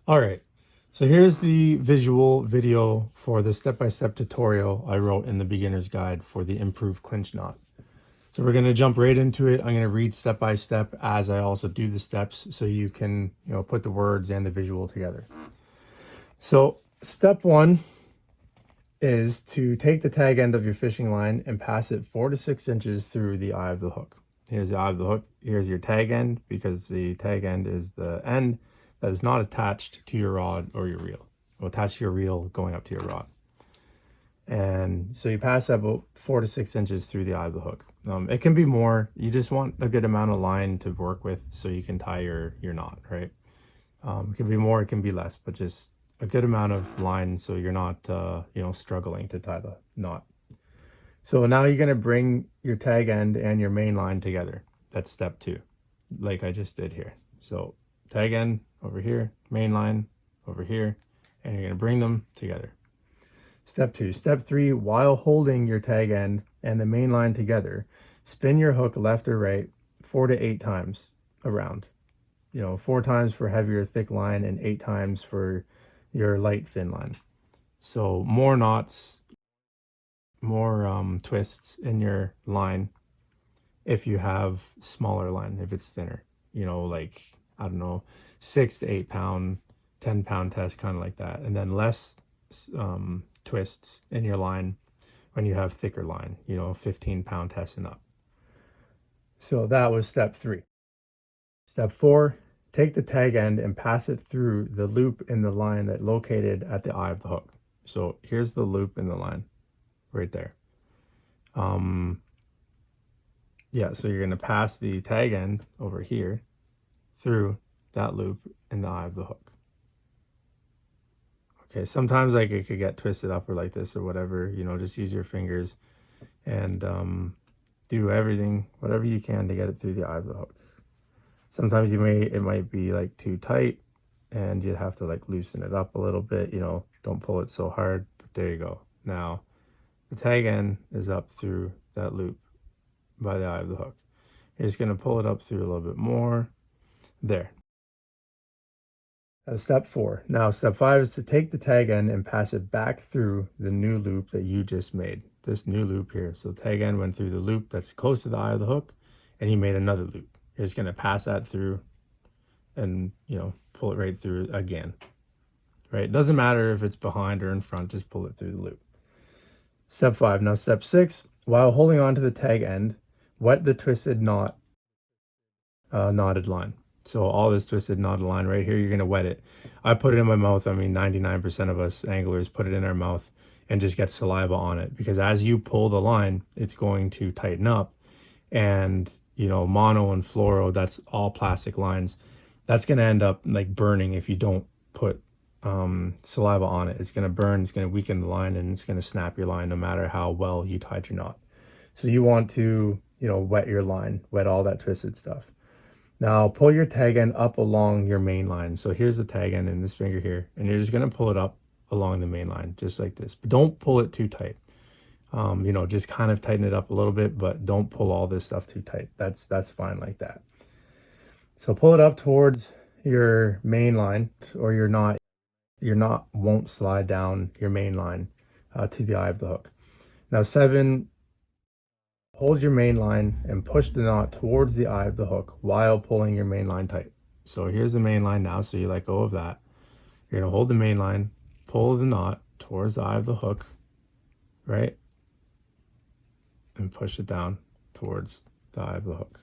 All right, so here's the visual video for the step-by-step tutorial I wrote in the beginner's guide for the improved clinch knot. So we're going to jump right into it. I'm going to read step by step as I also do the steps so you can, put the words and the visual together. So step one is to take the tag end of your fishing line and pass it 4 to 6 inches through the eye of the hook. Here's the eye of the hook. Here's your tag end, because the tag end is the end that is not attached to your rod or your reel. It will attach to your reel going up to your rod. And so you pass that about 4 to 6 inches through the eye of the hook. It can be more. You just want a good amount of line to work with so you can tie your knot, right? It can be more, it can be less, but just a good amount of line so you're not, struggling to tie the knot. So now you're going to bring your tag end and your main line together. That's step two, like I just did here. So tag end over here, main line over here, and you're going to bring them together. Step two. Step three, while holding your tag end and the main line together, spin your hook left or right 4 to 8 times around. 4 times for heavier, thick line and 8 times for your light, thin line. So more knots, more twists in your line if you have smaller line, if it's thinner, like, I don't know, 6 to 8 pound, 10-pound test, kind of like that. And then less twists in your line when you have thicker line, 15-pound test and up. So that was step three. Step four, take the tag end and pass it through the loop in the line that located at the eye of the hook. So here's the loop in the line right there. So you're going to pass the tag end over here through that loop in the eye of the hook. Okay, sometimes like it could get twisted up or like this or whatever, just use your fingers and do everything, whatever you can to get it through the eye of the hook. Sometimes it might be like too tight and you'd have to like loosen it up a little bit, don't pull it so hard, but there you go. Now the tag end is up through that loop by the eye of the hook. You're just going to pull it up through a little bit more. There. That's step four. Now step five is to take the tag end and pass it back through the new loop that you just made. This new loop here. So the tag end went through the loop that's close to the eye of the hook and you made another loop. You're just going to pass that through and, pull it right through again. Right? It doesn't matter if it's behind or in front, just pull it through the loop. Step five. Now step six, while holding on to the tag end, wet the twisted knotted line. So all this twisted knotted line right here, you're going to wet it. I put it in my mouth. I mean, 99% of us anglers put it in our mouth and just get saliva on it, because as you pull the line, it's going to tighten up. And, mono and fluoro, that's all plastic lines. That's going to end up like burning if you don't put saliva on it. It's going to burn, it's going to weaken the line, and it's going to snap your line no matter how well you tied your knot. So you want to, wet your line, wet all that twisted stuff. Now pull your tag end up along your main line. So here's the tag end in this finger here, and you're just going to pull it up along the main line, just like this. But don't pull it too tight. Just kind of tighten it up a little bit, but don't pull all this stuff too tight. That's fine like that. So pull it up towards your main line, or your knot won't slide down your main line to the eye of the hook. Now 7, hold your main line and push the knot towards the eye of the hook while pulling your main line tight. So here's the main line now, so you let go of that. You're going to hold the main line, pull the knot towards the eye of the hook, right? And push it down towards the eye of the hook.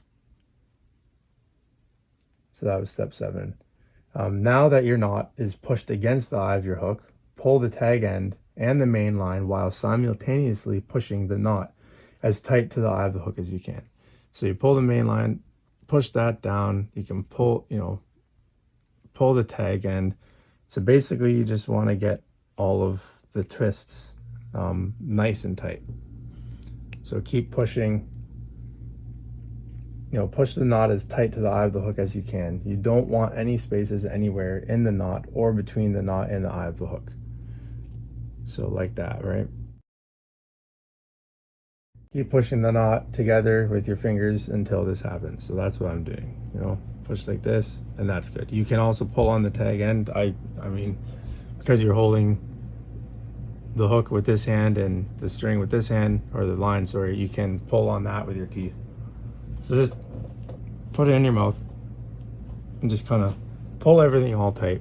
So that was step 7. Now that your knot is pushed against the eye of your hook, pull the tag end and the main line while simultaneously pushing the knot as tight to the eye of the hook as you can. So you pull the main line, push that down. You can pull the tag end. So basically you just want to get all of the twists nice and tight. So keep pushing, push the knot as tight to the eye of the hook as you can. You don't want any spaces anywhere in the knot or between the knot and the eye of the hook. So like that, right? Keep pushing the knot together with your fingers until this happens. So that's what I'm doing, push like this, and that's good. You can also pull on the tag end. I mean, because you're holding the hook with this hand and the string with this hand, or the line, sorry, you can pull on that with your teeth. So just put it in your mouth and just kind of pull everything all tight.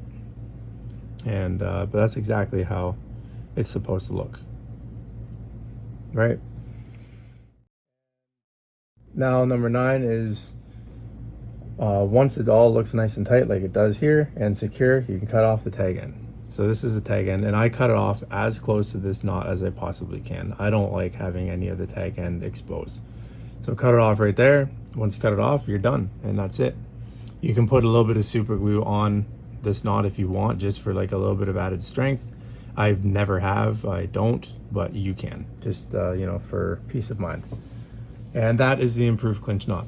And but that's exactly how it's supposed to look, right? Now number 9 is once it all looks nice and tight like it does here and secure, you can cut off the tag end. So this is the tag end, and I cut it off as close to this knot as I possibly can. I don't like having any of the tag end exposed. So cut it off right there. Once you cut it off, you're done, and that's it. You can put a little bit of super glue on this knot if you want, just for like a little bit of added strength. I never have, I don't, but you can, just you know, for peace of mind. And that is the improved clinch knot.